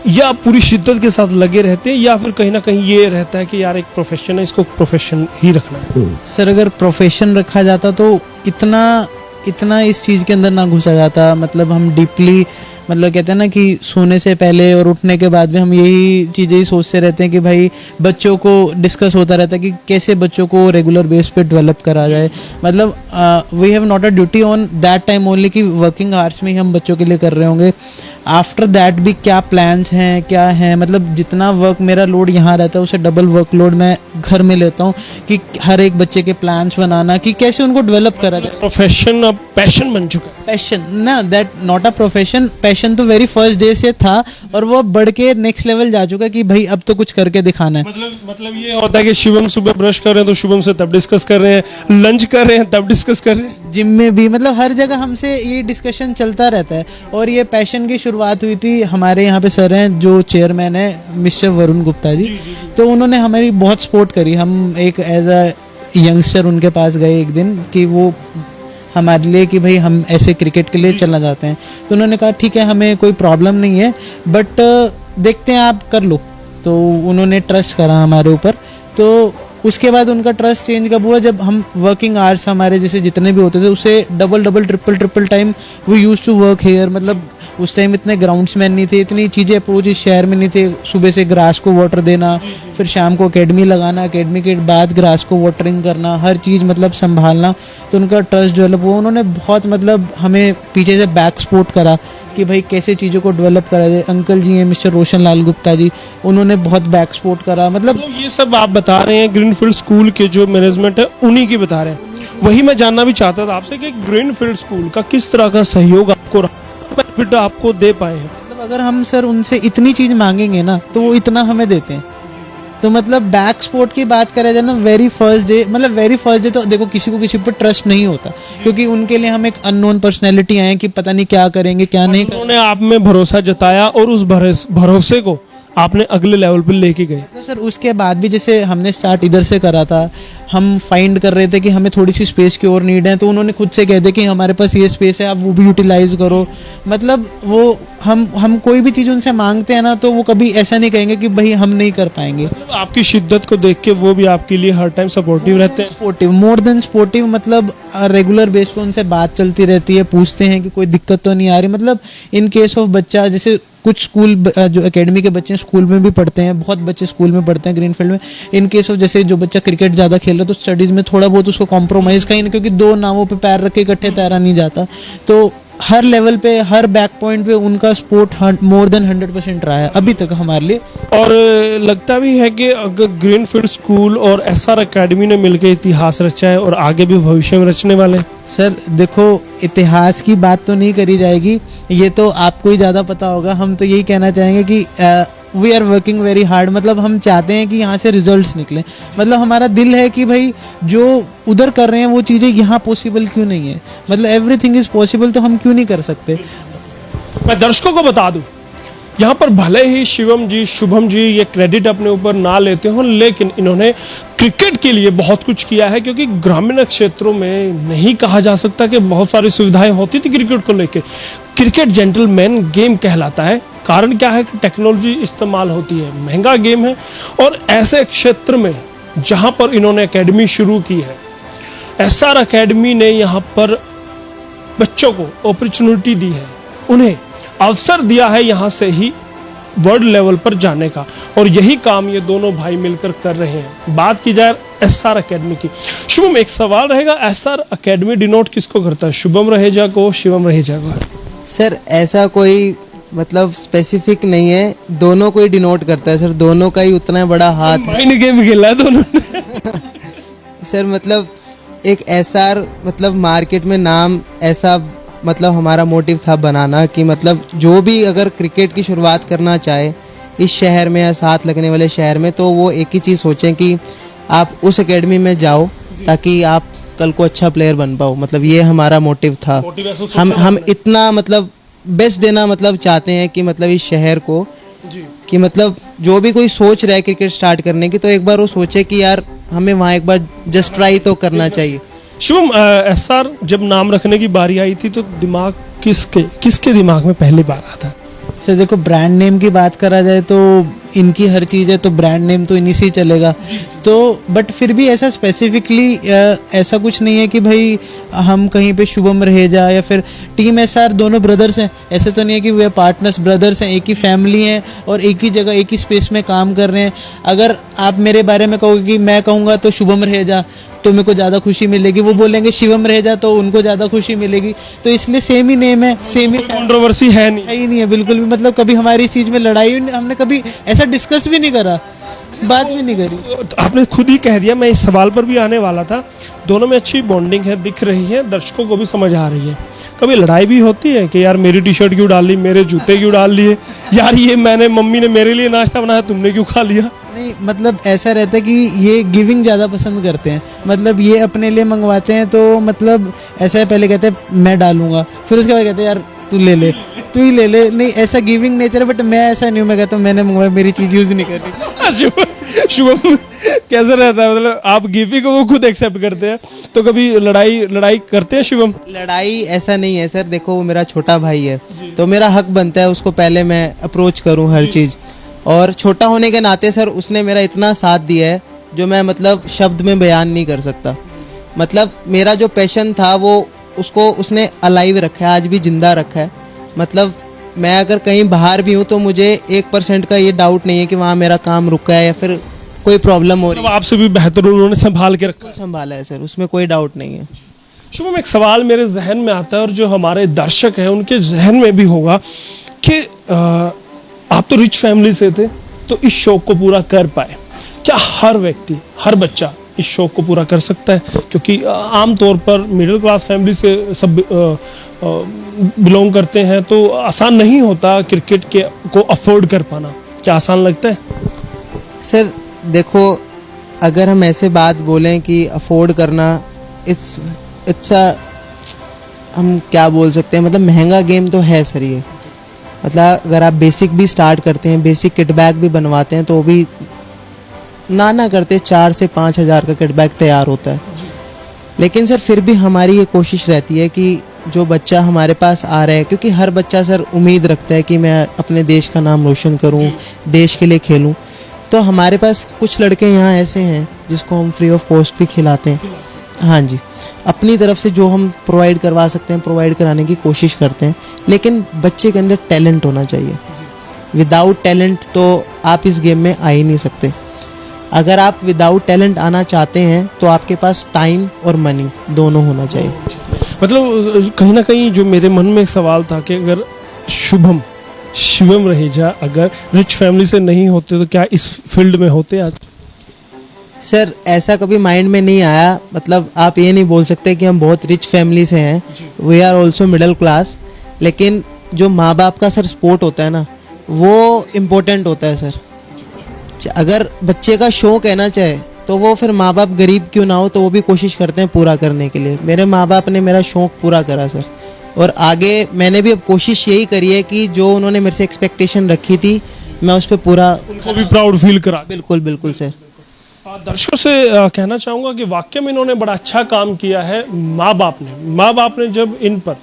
या पूरी शिद्दत के साथ लगे रहते हैं, या फिर कहीं ना कहीं ये रहता है कि यार एक प्रोफेशन है, इसको प्रोफेशन ही रखना है? सर अगर प्रोफेशन रखा जाता तो इतना इस चीज़ के अंदर ना घुसा जाता। मतलब हम डीपली, मतलब कहते हैं ना कि सोने से पहले और उठने के बाद भी हम यही चीज़ें ही सोचते रहते हैं कि भाई बच्चों को डिस्कस होता रहता है कि कैसे बच्चों को रेगुलर बेस पे डेवलप करा जाए। मतलब we have not a duty on that time only कि वर्किंग आवर्स में ही हम बच्चों के लिए कर रहे होंगे, आफ्टर दैट भी क्या प्लान्स हैं, क्या हैं, मतलब जितना वर्क मेरा लोड यहाँ रहता है उससे डबल वर्कलोड मैं घर में लेता हूँ कि हर एक बच्चे के प्लान्स बनाना कि कैसे उनको डेवलप करा जाए। प्रोफेशन अब पैशन बन चुका है। पैशन ना, that not a profession, passion passion तो वेरी फर्स्ट डे से था और वो अब बढ़ के नेक्स्ट लेवल जा चुका कि भाई अब तो कुछ करके दिखाना है। मतलब ये होता है कि शिवम सुबह ब्रश कर रहे हैं तो शुभम से तब डिस्कस कर रहे हैं, लंच कर रहे हैं तब डिस्कस कर रहे हैं, जिम में भी, मतलब हर जगह हमसे ये डिस्कशन चलता रहता है। और ये पैशन की शुरुआत हुई थी, हमारे यहाँ पे सर हैं जो चेयरमैन है मिस्टर वरुण गुप्ता जी, तो उन्होंने हमारी बहुत सपोर्ट करी। हम एक एज अ यंगस्टर उनके पास गए एक दिन कि वो हमारे लिए कि भाई हम ऐसे क्रिकेट के लिए चलना चाहते हैं, तो उन्होंने कहा ठीक है हमें कोई प्रॉब्लम नहीं है बट देखते हैं आप कर लो। तो उन्होंने ट्रस्ट करा हमारे ऊपर। तो उसके बाद उनका ट्रस्ट चेंज कब हुआ, जब हम वर्किंग आवर्स हमारे जैसे जितने भी होते थे उससे double triple time we use to work here. मतलब उस टाइम इतने ग्राउंड्समैन नहीं थे, इतनी चीज़ें अप्रोच इस शहर में नहीं थे। सुबह से ग्रास को वाटर देना, फिर शाम को एकेडमी लगाना, एकेडमी के बाद ग्रास को वाटरिंग करना, हर चीज़ मतलब संभालना। तो उनका ट्रस्ट डेवलप हुआ। उन्होंने बहुत मतलब हमें पीछे से बैक सपोर्ट करा कि भाई कैसे चीज़ों को डेवलप करा जाए। अंकल जी हैं मिस्टर रोशन लाल गुप्ता जी, उन्होंने बहुत बैक सपोर्ट करा। मतलब ये सब आप बता रहे हैं ग्रीनफील्ड स्कूल के जो मैनेजमेंट है उन्हीं की बता रहे हैं। वही मैं जानना भी चाहता था आपसे कि ग्रीनफील्ड स्कूल का किस तरह का सहयोग आपको बेनिफिट आपको दे पाए हैं। मतलब अगर हम सर उनसे इतनी चीज़ मांगेंगे ना तो वो इतना हमें देते हैं। तो मतलब बैक स्पोर्ट की बात करें जाए ना, वेरी फर्स्ट डे तो देखो किसी को किसी पर ट्रस्ट नहीं होता, क्योंकि उनके लिए हम एक अननोन पर्सनैलिटी आए कि पता नहीं क्या करेंगे क्या नहीं करेंगे। उन्होंने आप में भरोसा जताया और उस भरोसे को आपने अगले लेवल पे लेके गए। तो सर उसके बाद भी जैसे हमने स्टार्ट इधर से करा था, हम फाइंड कर रहे थे कि हमें थोड़ी सी स्पेस की और नीड है, तो उन्होंने खुद से कह दिया कि हमारे पास ये स्पेस है आप वो भी यूटिलाइज करो। मतलब वो हम कोई भी चीज़ उनसे मांगते हैं ना तो वो कभी ऐसा नहीं कहेंगे कि भाई हम नहीं कर पाएंगे। मतलब आपकी शिद्दत को देख के वो भी आपके लिए हर टाइम सपोर्टिव रहते हैं। Supportive, more than supportive. मतलब रेगुलर बेस पे उनसे बात चलती रहती है, पूछते हैं कि कोई दिक्कत तो नहीं आ रही। मतलब इन केस ऑफ बच्चा जैसे कुछ स्कूल जो एकेडमी के बच्चे स्कूल में भी पढ़ते हैं, बहुत बच्चे स्कूल में पढ़ते हैं ग्रीनफील्ड में। इन केस ऑफ जैसे जो बच्चा क्रिकेट ज़्यादा खेल रहा है तो स्टडीज़ में थोड़ा बहुत उसको कॉम्प्रोमाइज़ कहीं ना, क्योंकि दो नावों पे पैर रख के इकट्ठे तैरा नहीं जाता। तो हर लेवल पे हर बैक पॉइंट पे उनका सपोर्ट मोर देन 100% रहा है अभी तक हमारे लिए। और लगता भी है कि अगर ग्रीनफील्ड स्कूल और एसआर एकेडमी ने मिलकर इतिहास रचा है और आगे भी भविष्य में रचने वाले हैं। सर देखो इतिहास की बात तो नहीं करी जाएगी, ये तो आपको ही ज़्यादा पता होगा। हम तो यही कहना चाहेंगे कि we are working very hard. मतलब हम चाहते हैं कि यहाँ से रिजल्ट्स निकलें। मतलब हमारा दिल है कि भाई जो उधर कर रहे हैं वो चीज़ें यहाँ पॉसिबल क्यों नहीं है। मतलब एवरीथिंग इज़ पॉसिबल, तो हम क्यों नहीं कर सकते। मैं दर्शकों को बता दूं, यहाँ पर भले ही शिवम जी शुभम जी ये क्रेडिट अपने ऊपर ना लेते हो, लेकिन इन्होंने क्रिकेट के लिए बहुत कुछ किया है। क्योंकि ग्रामीण क्षेत्रों में नहीं कहा जा सकता कि बहुत सारी सुविधाएं होती थी क्रिकेट को लेकर। क्रिकेट जेंटलमैन गेम कहलाता है। कारण क्या है कि टेक्नोलॉजी इस्तेमाल होती है, महंगा गेम है। और ऐसे क्षेत्र में जहां पर इन्होंने एकेडमी शुरू की है, एसआर एकेडमी ने यहाँ पर बच्चों को अपॉर्चुनिटी दी है, उन्हें अवसर दिया है यहाँ से ही वर्ल्ड लेवल पर जाने का। और यही काम ये दोनों भाई मिलकर कर रहे हैं। बात की जाए एसआर एकेडमी की, शुभम एक सवाल रहेगा, एसआर एकेडमी डिनोट किसको करता है, शुभम रहेजा को, शिवम रहेजा को? सर ऐसा कोई मतलब स्पेसिफिक नहीं है, दोनों को ही डिनोट करता है सर। दोनों का ही उतना बड़ा हाथ है। माइंड गेम खेला है दोनों ने। सर मतलब एक एसआर मतलब मार्केट में नाम ऐसा मतलब हमारा मोटिव था बनाना कि मतलब जो भी अगर क्रिकेट की शुरुआत करना चाहे इस शहर में या साथ लगने वाले शहर में, तो वो एक ही चीज़ सोचें कि आप उस एकेडमी में जाओ ताकि आप कल को अच्छा प्लेयर बन पाओ। मतलब ये हमारा मोटिव था। हम इतना मतलब बेस्ट देना मतलब चाहते हैं कि मतलब इस शहर को कि मतलब जो भी कोई सोच रहा है क्रिकेट स्टार्ट करने की, तो एक बार वो सोचे कि यार हमें वहाँ एक बार जस्ट ट्राई तो करना चाहिए। शुभम, एसआर जब नाम रखने की बारी आई थी तो दिमाग किसके दिमाग में पहली बार आता है? सर देखो ब्रांड नेम की बात करा जाए तो इनकी हर चीज़ है, तो ब्रांड नेम तो इन्हीं से ही चलेगा। तो बट फिर भी ऐसा स्पेसिफिकली ऐसा कुछ नहीं है कि भाई हम कहीं पे शुभम रहेजा या फिर टीम एसआर दोनों ब्रदर्स हैं, ऐसे तो नहीं है कि वे पार्टनर्स ब्रदर्स हैं, एक ही फैमिली हैं और एक ही जगह एक ही स्पेस में काम कर रहे हैं। अगर आप मेरे बारे में कहोगे कि मैं कहूँगा तो शुभम रहेजा तो मेरे को ज़्यादा खुशी मिलेगी, वो बोलेंगे शिवम रहेजा तो उनको ज़्यादा खुशी मिलेगी। तो इसलिए सेम ही नेम है, सेम ही कंट्रोवर्सी है नहीं, है ही नहीं है बिल्कुल भी। मतलब कभी हमारी इस चीज़ में लड़ाई हमने कभी ऐसा डिस्कस भी नहीं करा। बात भी नहीं करी। आपने खुद ही कह दिया, मैं इस सवाल पर भी आने वाला था। दोनों में अच्छी बॉन्डिंग है, दिख रही है, दर्शकों को भी समझ आ रही है। कभी लड़ाई भी होती है कि यार मेरी टी शर्ट क्यों डाल ली, मेरे जूते क्यों डाल लिए, यार ये मैंने मम्मी ने मेरे लिए नाश्ता बनाया, तुमने क्यों खा लिया? नहीं, मतलब ऐसा रहता है कि ये गिविंग ज़्यादा पसंद करते हैं। मतलब ये अपने लिए मंगवाते हैं तो मतलब ऐसा है, पहले कहते हैं मैं डालूंगा, फिर उसके बाद कहते हैं यार तू ले ले, तू ही ले ले। नहीं, ऐसा गिविंग नेचर है, बट मैं ऐसा नहीं हूँ। मैं कहता हूँ मैंने मंगवाया, मेरी चीज़ यूज़ नहीं कर रही। शुभम कैसे रहता है, मतलब आप गिफ्ट को वो खुद एक्सेप्ट करते हैं, तो कभी लड़ाई करते हैं शुभम? लड़ाई ऐसा नहीं है सर, देखो वो मेरा छोटा भाई है तो मेरा हक बनता है उसको पहले मैं अप्रोच करूं हर चीज़। और छोटा होने के नाते सर उसने मेरा इतना साथ दिया है जो मैं मतलब शब्द में बयान नहीं कर सकता। मतलब मेरा जो पैशन था वो उसको उसने अलाइव रखा है, आज भी जिंदा रखा है। मतलब मैं अगर कहीं बाहर भी हूँ तो मुझे 1% का ये डाउट नहीं है कि वहाँ मेरा काम रुका है या फिर कोई प्रॉब्लम हो रही मतलब आपसे भी बेहतर उन्होंने संभाल के रखा है। संभाला है सर, उसमें कोई डाउट नहीं है। शुभम, एक सवाल मेरे जहन में आता है और जो हमारे दर्शक हैं उनके जहन में भी होगा कि आप तो रिच फैमिली से थे तो इस शौक को पूरा कर पाए। क्या हर व्यक्ति, हर बच्चा इस शौक को पूरा कर सकता है? क्योंकि आमतौर पर मिडिल क्लास फैमिली से सब बिलोंग करते हैं तो आसान नहीं होता क्रिकेट के को अफोर्ड कर पाना। क्या आसान लगता है? सर देखो, अगर हम ऐसे बात बोलें कि अफोर्ड करना इट्स हम क्या बोल सकते हैं, मतलब महंगा गेम तो है सर ये। मतलब अगर आप बेसिक भी स्टार्ट करते हैं, बेसिक किट बैग भी बनवाते हैं तो वो भी ना करते 4 से 5 हज़ार का किट बैग तैयार होता है। लेकिन सर फिर भी हमारी ये कोशिश रहती है कि जो बच्चा हमारे पास आ रहा है, क्योंकि हर बच्चा सर उम्मीद रखता है कि मैं अपने देश का नाम रोशन करूं, देश के लिए खेलूं। तो हमारे पास कुछ लड़के यहाँ ऐसे हैं जिसको हम फ्री ऑफ कॉस्ट भी खिलाते हैं। हाँ जी, अपनी तरफ से जो हम प्रोवाइड करवा सकते हैं प्रोवाइड कराने की कोशिश करते हैं। लेकिन बच्चे के अंदर टैलेंट होना चाहिए। विदाउट टैलेंट तो आप इस गेम में आ ही नहीं सकते। अगर आप विदाउट टैलेंट आना चाहते हैं तो आपके पास टाइम और मनी दोनों होना चाहिए। मतलब कहीं ना कहीं जो मेरे मन में एक सवाल था कि अगर शिवम रहेजा अगर रिच फैमिली से नहीं होते तो क्या इस फील्ड में होते आज? सर ऐसा कभी माइंड में नहीं आया। मतलब आप ये नहीं बोल सकते कि हम बहुत रिच फैमिली से हैं, we are also middle class. लेकिन जो माँ बाप का सर सपोर्ट होता है ना, वो इम्पोर्टेंट होता है सर। अगर बच्चे का शौक है ना चाहे, तो वो फिर माँ बाप गरीब क्यों ना हो तो वो भी कोशिश करते हैं पूरा करने के लिए। मेरे माँ बाप ने मेरा शौक पूरा करा सर, और आगे मैंने भी अब कोशिश यही करी है कि जो उन्होंने मेरे से एक्सपेक्टेशन रखी थी मैं उस पर पूरा, उनको भी प्राउड फील करा। बिल्कुल बिल्कुल सर। दर्शकों से कहना चाहूँगा कि वाकई में इन्होंने बड़ा अच्छा काम किया है। माँ बाप ने जब इन पर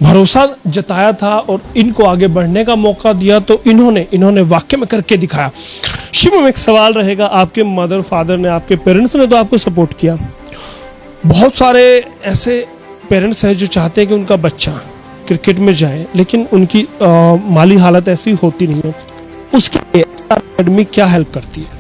भरोसा जताया था और इनको आगे बढ़ने का मौका दिया तो इन्होंने वाकई में करके दिखाया। शिवम, एक सवाल रहेगा, आपके मदर फादर ने, आपके पेरेंट्स ने तो आपको सपोर्ट किया। बहुत सारे ऐसे पेरेंट्स हैं जो चाहते हैं कि उनका बच्चा क्रिकेट में जाए लेकिन उनकी माली हालत ऐसी होती नहीं है। उसके लिए एकेडमी क्या हेल्प करती है?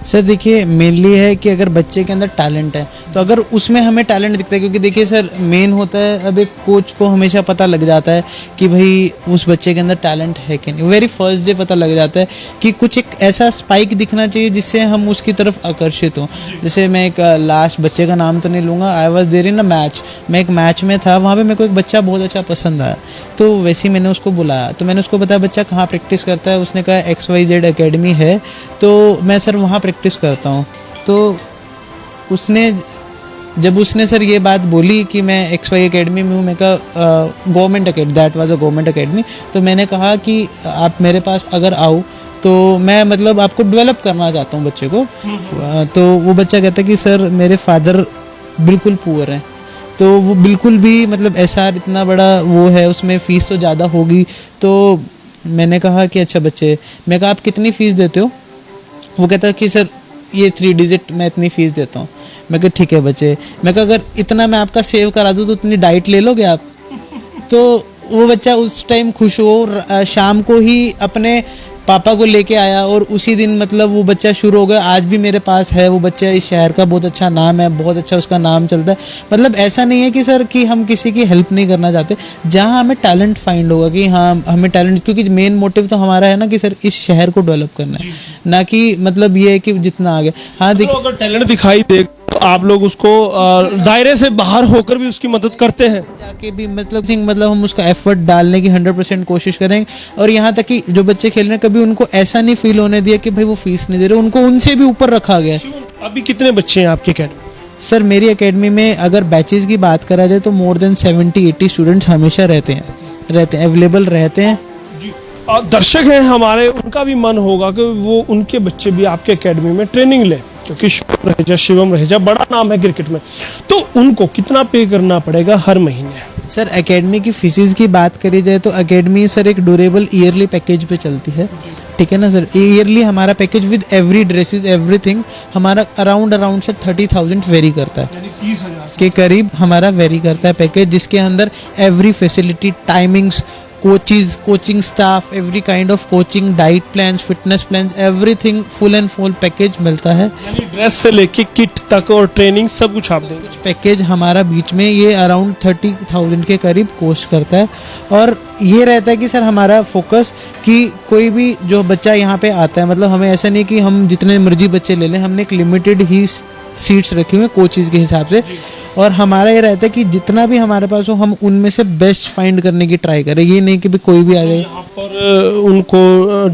सर देखिए, मेनली है कि अगर बच्चे के अंदर टैलेंट है तो अगर उसमें हमें टैलेंट दिखता है, क्योंकि देखिए सर मेन होता है, अब एक कोच को हमेशा पता लग जाता है कि भाई उस बच्चे के अंदर टैलेंट है कि नहीं। वेरी फर्स्ट डे पता लग जाता है कि कुछ एक ऐसा स्पाइक दिखना चाहिए जिससे हम उसकी तरफ आकर्षित हों। जैसे मैं एक लास्ट बच्चे का नाम तो नहीं लूँगा, I was there in a match, मैं एक मैच में था, वहाँ पर मेरे को एक बच्चा बहुत अच्छा पसंद आया, तो वैसे ही मैंने उसको बुलाया। तो मैंने उसको बताया बच्चा कहाँ प्रैक्टिस करता है, उसने कहा XYZ एकेडमी है, तो मैं सर वहाँ प्रैक्टिस करता हूँ। तो जब उसने सर ये बात बोली कि मैं XY एकेडमी में हूँ, मैं कहा government academy, that was a government academy. तो मैंने कहा कि आप मेरे पास अगर आओ तो मैं मतलब आपको डेवलप करना चाहता हूँ बच्चे को। तो वो बच्चा कहता है कि सर मेरे फादर बिल्कुल पुअर हैं, तो वो बिल्कुल भी मतलब SR इतना बड़ा वो है, उसमें फ़ीस तो ज़्यादा होगी। तो मैंने कहा कि अच्छा बच्चे, मैं कहा आप कितनी फ़ीस देते हो? वो कहता है कि सर ये 3 डिजिट मैं इतनी फ़ीस देता हूँ। मैं कहा ठीक है बच्चे, मैं कहा अगर इतना मैं आपका सेव करा दूँ तो इतनी डाइट ले लोगे आप? तो वो बच्चा उस टाइम खुश हो, शाम को ही अपने पापा को लेके आया और उसी दिन मतलब वो बच्चा शुरू हो गया। आज भी मेरे पास है वो बच्चा, इस शहर का बहुत अच्छा नाम है, बहुत अच्छा उसका नाम चलता है। मतलब ऐसा नहीं है कि सर कि हम किसी की हेल्प नहीं करना चाहते, जहाँ हमें टैलेंट फाइंड होगा कि हाँ हमें टैलेंट, क्योंकि मेन मोटिव तो हमारा है ना कि सर इस शहर को डेवलप करना है, ना कि मतलब ये है कि जितना आगे। हाँ तो अगर टैलेंट दिखाई दे तो आप लोग उसको दायरे से बाहर होकर भी उसकी मदद करते हैं। जाके भी मतलब हम उसका एफर्ट डालने की 100% कोशिश करेंगे। और यहाँ तक कि जो बच्चे खेल रहे हैं कभी उनको ऐसा नहीं फील होने दिया कि भाई वो फीस नहीं दे रहे, उनको उनसे भी ऊपर रखा गया है। अभी कितने बच्चे हैं आपके अकेडमी? सर मेरी एकेडमी में अगर बैचेस की बात करा जाए तो मोर देन 70-80 स्टूडेंट्स हमेशा रहते हैं, अवेलेबल रहते हैं। और दर्शक हैं हमारे, उनका भी मन होगा कि वो उनके बच्चे भी आपके एकेडमी में ट्रेनिंग ले, क्योंकि शिवम रहेजा बड़ा नाम है क्रिकेट में। तो उनको कितना पे करना पड़ेगा हर महीने? सर एकेडमी की फीसिस की बात करी जाए तो एकेडमी सर एक ड्यूरेबल ईयरली पैकेज पे चलती है, ठीक है ना सर। ईयरली हमारा package with every dresses everything हमारा अराउंड से 30,000 वेरी करता है, 30,000 के करीब हमारा वेरी करता है पैकेज, जिसके अंदर every facility, timings, coaches, coaching staff, every kind of coaching, diet plans, fitness plans, everything full and full package मिलता है। यानी ड्रेस से लेके किट तक और ट्रेनिंग सब कुछ आप देंगे। पैकेज हमारा बीच में ये अराउंड 30,000 के करीब कॉस्ट करता है। और ये रहता है कि सर हमारा फोकस कि कोई भी जो बच्चा यहाँ पे आता है, मतलब हमें ऐसा नहीं कि हम जितने मर्जी बच्चे ले लें, हमने एक लिमिटेड ही सीट्स रखी हुई हैं कोचेज के हिसाब से। और हमारा ये रहता है कि जितना भी हमारे पास हो हम उनमें से बेस्ट फाइंड करने की ट्राई करें, ये नहीं कि भी कोई भी आ जाए। यहाँ पर उनको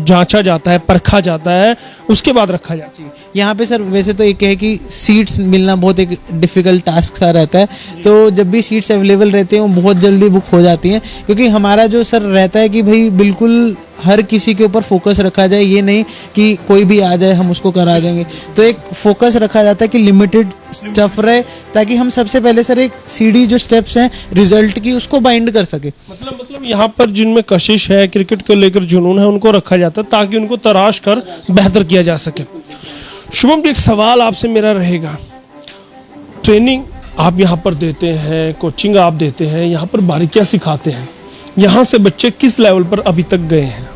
जांचा जाता है, परखा जाता है, उसके बाद रखा जाता है। यहाँ पे सर वैसे तो एक है कि सीट्स मिलना बहुत एक डिफिकल्ट टास्क सा रहता है, तो जब भी सीट्स अवेलेबल रहती हैं वो बहुत जल्दी बुक हो जाती हैं, क्योंकि हमारा जो सर रहता है कि भाई बिल्कुल हर किसी के ऊपर फोकस रखा जाए, ये नहीं कि कोई भी आ जाए हम उसको करा देंगे। तो एक फोकस रखा जाता है कि लिमिटेड स्टफ रहे, ताकि हम सबसे पहले सर एक सीढ़ी जो स्टेप्स हैं रिजल्ट की उसको बाइंड कर सके। मतलब यहाँ पर जिनमें कशिश है, क्रिकेट को लेकर जुनून है, उनको रखा जाता है ताकि उनको तराश कर बेहतर किया जा सके। शुभम जी, एक सवाल आपसे मेरा रहेगा, ट्रेनिंग आप यहाँ पर देते हैं, कोचिंग आप देते हैं, यहाँ पर बारीकियाँ सिखाते हैं, यहाँ से बच्चे किस लेवल पर अभी तक गए हैं?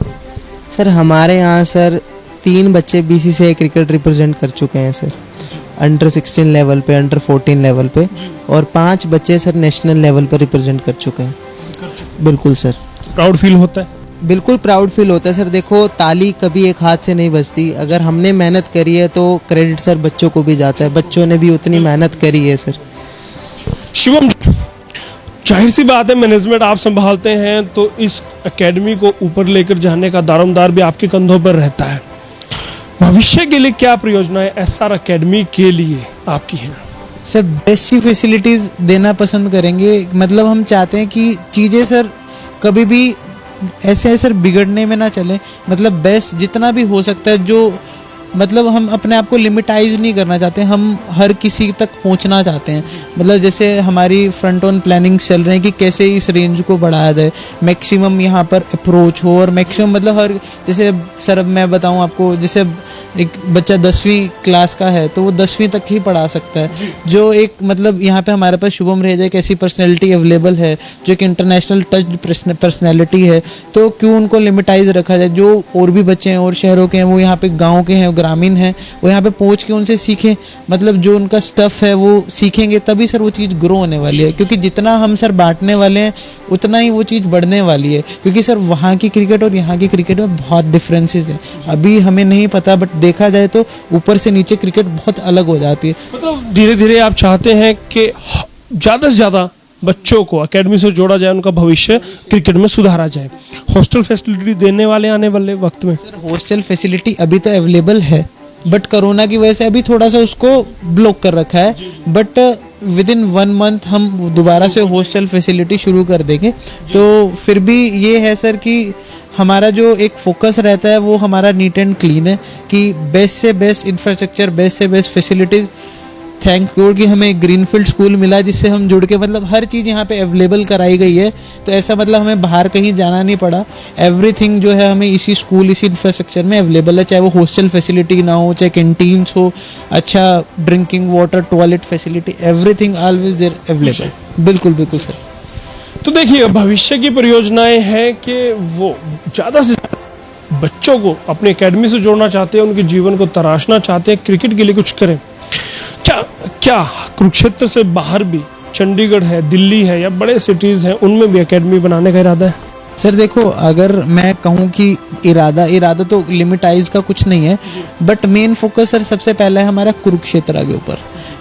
सर हमारे यहाँ सर 3 बच्चे BCCI क्रिकेट रिप्रेजेंट कर चुके हैं सर, अंडर 16 लेवल पे, अंडर 14 लेवल पे, और 5 बच्चे सर नेशनल लेवल पर रिप्रेजेंट कर चुके हैं। बिल्कुल सर, प्राउड फील होता है? बिल्कुल प्राउड फील होता है सर। देखो ताली कभी एक हाथ से नहीं बजती, अगर हमने मेहनत करी है तो क्रेडिट सर बच्चों को भी जाता है, बच्चों ने भी उतनी मेहनत करी है सर। शिवम, जाहिर सी बात है मैनेजमेंट आप संभालते हैं तो इस एकेडमी को ऊपर लेकर जाने का दारोमदार भी आपके कंधों पर रहता है। भविष्य के लिए क्या परियोजनाएं SR एकेडमी के लिए आपकी हैं? सर बेस्ट सी फैसिलिटीज देना पसंद करेंगे, मतलब हम चाहते हैं कि चीज़ें सर कभी भी ऐसे सर बिगड़ने में ना चले, मतलब बेस्ट जितना भी हो सकता है, जो मतलब हम अपने आप को लिमिटाइज नहीं करना चाहते, हम हर किसी तक पहुंचना चाहते हैं। मतलब जैसे हमारी फ्रंट ऑन प्लानिंग चल रहे हैं कि कैसे इस रेंज को बढ़ाया जाए, मैक्सिमम यहाँ पर अप्रोच हो, और मैक्सिमम मतलब हर, जैसे सर अब मैं बताऊँ आपको, जैसे एक बच्चा 10वीं क्लास का है तो वो 10वीं तक ही पढ़ा सकता है, जो एक मतलब यहाँ पे हमारे पास शुभम रहेजा एक ऐसी पर्सनैलिटी अवेलेबल है जो एक इंटरनेशनल टच पर्सनैलिटी है, तो क्यों उनको लिमिटाइज रखा जाए। जो और भी बच्चे हैं और शहरों के हैं, वो यहाँ पे गाँव के हैं, ग्रामीण हैं, वो यहाँ पे पहुँच के उनसे सीखें, मतलब जो उनका स्टफ़ है वो सीखेंगे, तभी सर वो चीज़ ग्रो होने वाली है। क्योंकि जितना हम सर बांटने वाले हैं उतना ही वो चीज़ बढ़ने वाली है, क्योंकि सर वहाँ की क्रिकेट और यहाँ की क्रिकेट में बहुत डिफरेंसेस हैं। अभी हमें नहीं पता, बट देखा जाए तो ऊपर से नीचे क्रिकेट बहुत अलग हो जाती है। मतलब धीरे धीरे आप चाहते हैं कि ज़्यादा से ज़्यादा बच्चों को एकेडमी से जोड़ा जाए, उनका भविष्य क्रिकेट में सुधारा जाए। हॉस्टल फैसिलिटी देने वाले आने वाले वक्त में? सर हॉस्टल फैसिलिटी अभी तो अवेलेबल है, बट कोरोना की वजह से अभी थोड़ा सा उसको ब्लॉक कर रखा है, बट विद इन 1 मंथ हम दोबारा से हॉस्टल फैसिलिटी शुरू कर देंगे। तो फिर भी ये है सर कि हमारा जो एक फोकस रहता है वो हमारा नीट एंड क्लीन है, कि बेस्ट से बेस्ट इंफ्रास्ट्रक्चर, बेस्ट से बेस्ट फैसिलिटीज़। थैंक गॉड कि हमें ग्रीनफील्ड स्कूल मिला, जिससे हम जुड़ के मतलब हर चीज़ यहाँ पे अवेलेबल कराई गई है, तो ऐसा मतलब हमें बाहर कहीं जाना नहीं पड़ा। एवरीथिंग जो है हमें इसी स्कूल, इसी इंफ्रास्ट्रक्चर में अवेलेबल है, चाहे वो हॉस्टल फैसिलिटी ना हो, चाहे कैंटीन्स हो, अच्छा drinking water, toilet facility, everything always there available. बिल्कुल बिल्कुल सर। तो देखिए, भविष्य की परियोजनाएं हैं कि वो ज़्यादा से ज़्यादा बच्चों को अपनी एकेडमी से जोड़ना चाहते हैं, उनके जीवन को तराशना चाहते हैं, क्रिकेट के लिए कुछ करें, क्या क्या कुरुक्षेत्र से बाहर भी चंडीगढ़ है, दिल्ली है या बड़े सिटीज हैं, उनमें भी एकेडमी बनाने का इरादा है? सर देखो, अगर मैं कहूँ कि इरादा तो लिमिटाइज का कुछ नहीं है, बट मेन फोकस सर सबसे पहला है हमारा कुरुक्षेत्र के ऊपर,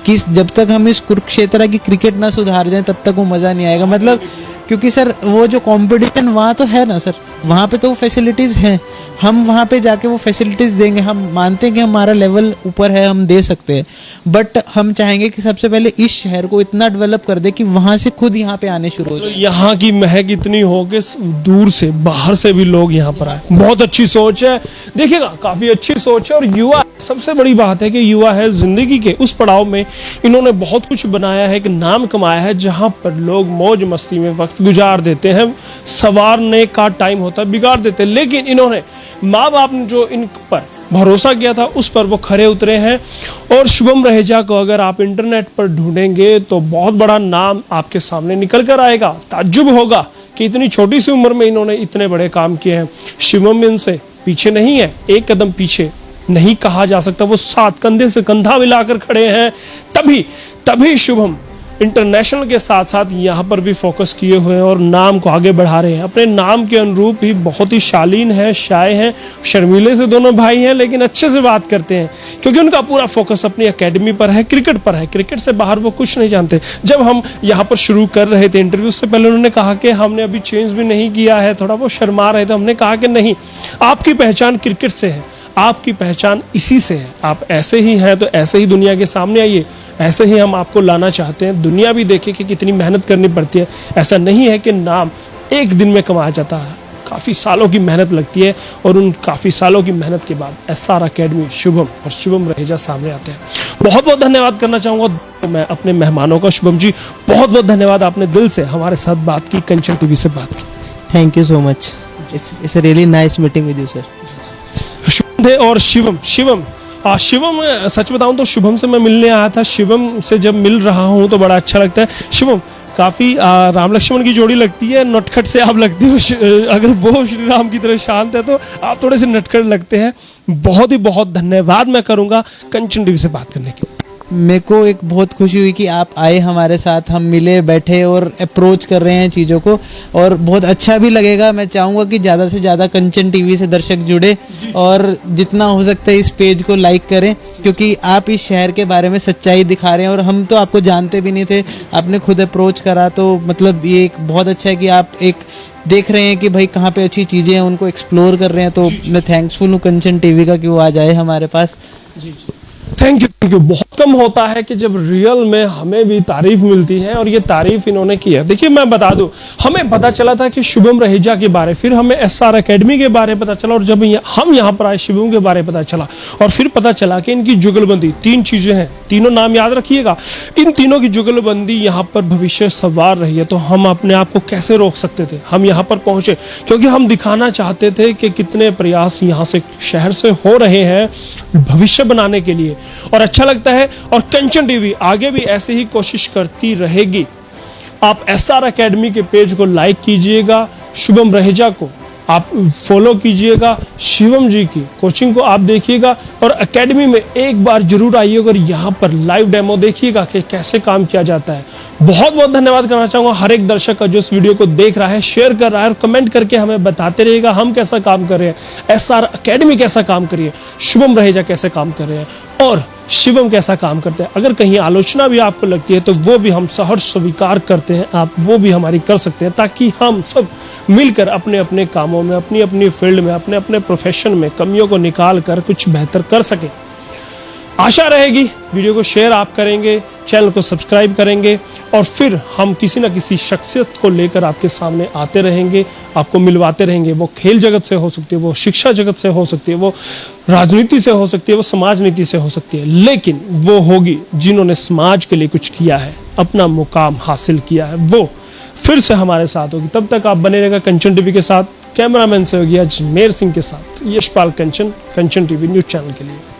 कि जब तक हम इस कुरुक्षेत्र की क्रिकेट ना सुधार दें तब तक वो मज़ा नहीं आएगा। मतलब क्योंकि सर वो जो कंपटीशन वहाँ तो है ना सर, वहाँ पे तो फैसिलिटीज़ हैं, हम वहाँ पे जाके वो फैसिलिटीज़ देंगे, हम मानते हैं कि हमारा लेवल ऊपर है, हम दे सकते हैं, बट हम चाहेंगे कि सबसे पहले इस शहर को इतना डेवलप कर दे कि वहाँ से खुद यहाँ पे आने शुरू हो तो जाए। यहाँ की महक इतनी हो कि दूर से बाहर से भी लोग यहाँ पर आए। बहुत अच्छी सोच है, देखिएगा काफी अच्छी सोच है। और युवा, सबसे बड़ी बात है कि युवा है, जिंदगी के उस पड़ाव में इन्होंने बहुत कुछ बनाया है, एक नाम कमाया है जहाँ पर लोग मौज मस्ती में वक्त गुजार देते हैं, संवारने का टाइम होता है बिगाड़ देते हैं, लेकिन इन्होंने माँ बाप ने जो इन पर भरोसा किया था उस पर वो खरे उतरे हैं। और शुभम रहेजा को अगर आप इंटरनेट पर ढूंढेंगे तो बहुत बड़ा नाम आपके सामने निकल कर आएगा। ताज्जुब होगा कि इतनी छोटी सी उम्र में इन्होंने इतने बड़े काम किए हैं। शिवम इनसे पीछे नहीं है, एक कदम पीछे नहीं कहा जा सकता, वो साथ कंधे से कंधा मिलाकर खड़े हैं। तभी शुभम इंटरनेशनल के साथ साथ यहाँ पर भी फोकस किए हुए हैं और नाम को आगे बढ़ा रहे हैं। अपने नाम के अनुरूप ही बहुत ही शालीन है, शाय हैं, शर्मीले से दोनों भाई हैं, लेकिन अच्छे से बात करते हैं क्योंकि उनका पूरा फोकस अपनी एकेडमी पर है, क्रिकेट पर है। क्रिकेट से बाहर वो कुछ नहीं जानते। जब हम यहाँ पर शुरू कर रहे थे इंटरव्यू से पहले, उन्होंने कहा कि हमने अभी चेंज भी नहीं किया है, थोड़ा वो शर्मा रहे थे। हमने कहा कि नहीं, आपकी पहचान क्रिकेट से है, आपकी पहचान इसी से है, आप ऐसे ही हैं तो ऐसे ही दुनिया के सामने आइए, ऐसे ही हम आपको लाना चाहते हैं। दुनिया भी देखे कि कितनी मेहनत करनी पड़ती है। ऐसा नहीं है कि नाम एक दिन में कमाया जाता है, काफ़ी सालों की मेहनत लगती है और उन काफ़ी सालों की मेहनत के बाद SR अकेडमी शुभम और शिवम रहेजा सामने आते हैं। बहुत बहुत धन्यवाद करना चाहूँगा मैं अपने मेहमानों का। शुभम जी, बहुत बहुत धन्यवाद, आपने दिल से हमारे साथ बात की, कंचन टीवी से बात की। Thank you so much, it's a really nice meeting with you sir. थे और शिवम सच बताऊं तो शुभम से मैं मिलने आया था। शिवम से जब मिल रहा हूं तो बड़ा अच्छा लगता है। शिवम काफी राम लक्ष्मण की जोड़ी लगती है, नटखट से आप लगते हो। अगर वो श्री राम की तरह शांत है तो आप थोड़े से नटखट लगते हैं। बहुत ही बहुत धन्यवाद मैं करूंगा कंचन टीवी से बात करने के लिए। मेरे को एक बहुत खुशी हुई कि आप आए हमारे साथ, हम मिले बैठे और अप्रोच कर रहे हैं चीज़ों को, और बहुत अच्छा भी लगेगा। मैं चाहूँगा कि ज़्यादा से ज़्यादा कंचन टीवी से दर्शक जुड़े और जितना हो सकता है इस पेज को लाइक करें, क्योंकि आप इस शहर के बारे में सच्चाई दिखा रहे हैं और हम तो आपको जानते भी नहीं थे, आपने खुद अप्रोच करा। तो मतलब ये एक बहुत अच्छा है कि आप एक देख रहे हैं कि भाई कहाँ पे अच्छी चीज़ें हैं, उनको एक्सप्लोर कर रहे हैं। तो मैं थैंक्सफुल हूँ कंचन टीवी का कि वो आज आए हमारे पास। जी। Thank you. बहुत कम होता है कि जब रियल में हमें भी तारीफ मिलती है और ये तारीफ इन्होंने की है। देखिए मैं बता दूं, हमें पता चला था कि शुभम रहेजा के बारे, फिर हमें SR अकेडमी के बारे में पता चला, और जब हम यहाँ पर आए शुभम के बारे में पता चला, और फिर पता चला कि इनकी जुगलबंदी, 3 चीजें हैं, तीनों नाम याद रखिएगा, इन तीनों की जुगलबंदी यहाँ पर भविष्य सवार रही है। तो हम अपने आप को कैसे रोक सकते थे? हम यहाँ पर पहुंचे क्योंकि हम दिखाना चाहते थे कि कितने प्रयास यहाँ से शहर से हो रहे हैं भविष्य बनाने के लिए, और अच्छा लगता है। और कंचन टीवी आगे भी ऐसे ही कोशिश करती रहेगी। आप SR अकेडमी के पेज को लाइक कीजिएगा, शुभम रहेजा को आप फॉलो कीजिएगा, शिवम जी की कोचिंग को आप देखिएगा, और एकेडमी में एक बार जरूर आइएगा और यहाँ पर लाइव डेमो देखिएगा कि कैसे काम किया जाता है। बहुत बहुत धन्यवाद करना चाहूँगा हर एक दर्शक का जो इस वीडियो को देख रहा है, शेयर कर रहा है और कमेंट करके हमें बताते रहिएगा हम कैसा काम कर रहे हैं, SR अकेडमी कैसा काम कर रही है, शुभम रहेजा कैसे काम कर रहे हैं और शिवम कैसा काम करते हैं। अगर कहीं आलोचना भी आपको लगती है तो वो भी हम सहर्ष स्वीकार करते हैं, आप वो भी हमारी कर सकते हैं, ताकि हम सब मिलकर अपने अपने कामों में, अपनी अपनी फील्ड में, अपने अपने प्रोफेशन में कमियों को निकाल कर कुछ बेहतर कर सकें। आशा रहेगी वीडियो को शेयर आप करेंगे, चैनल को सब्सक्राइब करेंगे, और फिर हम किसी न किसी शख्सियत को लेकर आपके सामने आते रहेंगे, आपको मिलवाते रहेंगे। वो खेल जगत से हो सकती है, वो शिक्षा जगत से हो सकती है, वो राजनीति से हो सकती है, वो समाज नीति से हो सकती है, लेकिन वो होगी जिन्होंने समाज के लिए कुछ किया है, अपना मुकाम हासिल किया है, वो फिर से हमारे साथ होगी। तब तक आप बने रहेगा कंचन टीवी के साथ। कैमरामैन से होगी अजमेर सिंह के साथ यशपाल कंचन, कंचन टीवी न्यूज चैनल के लिए।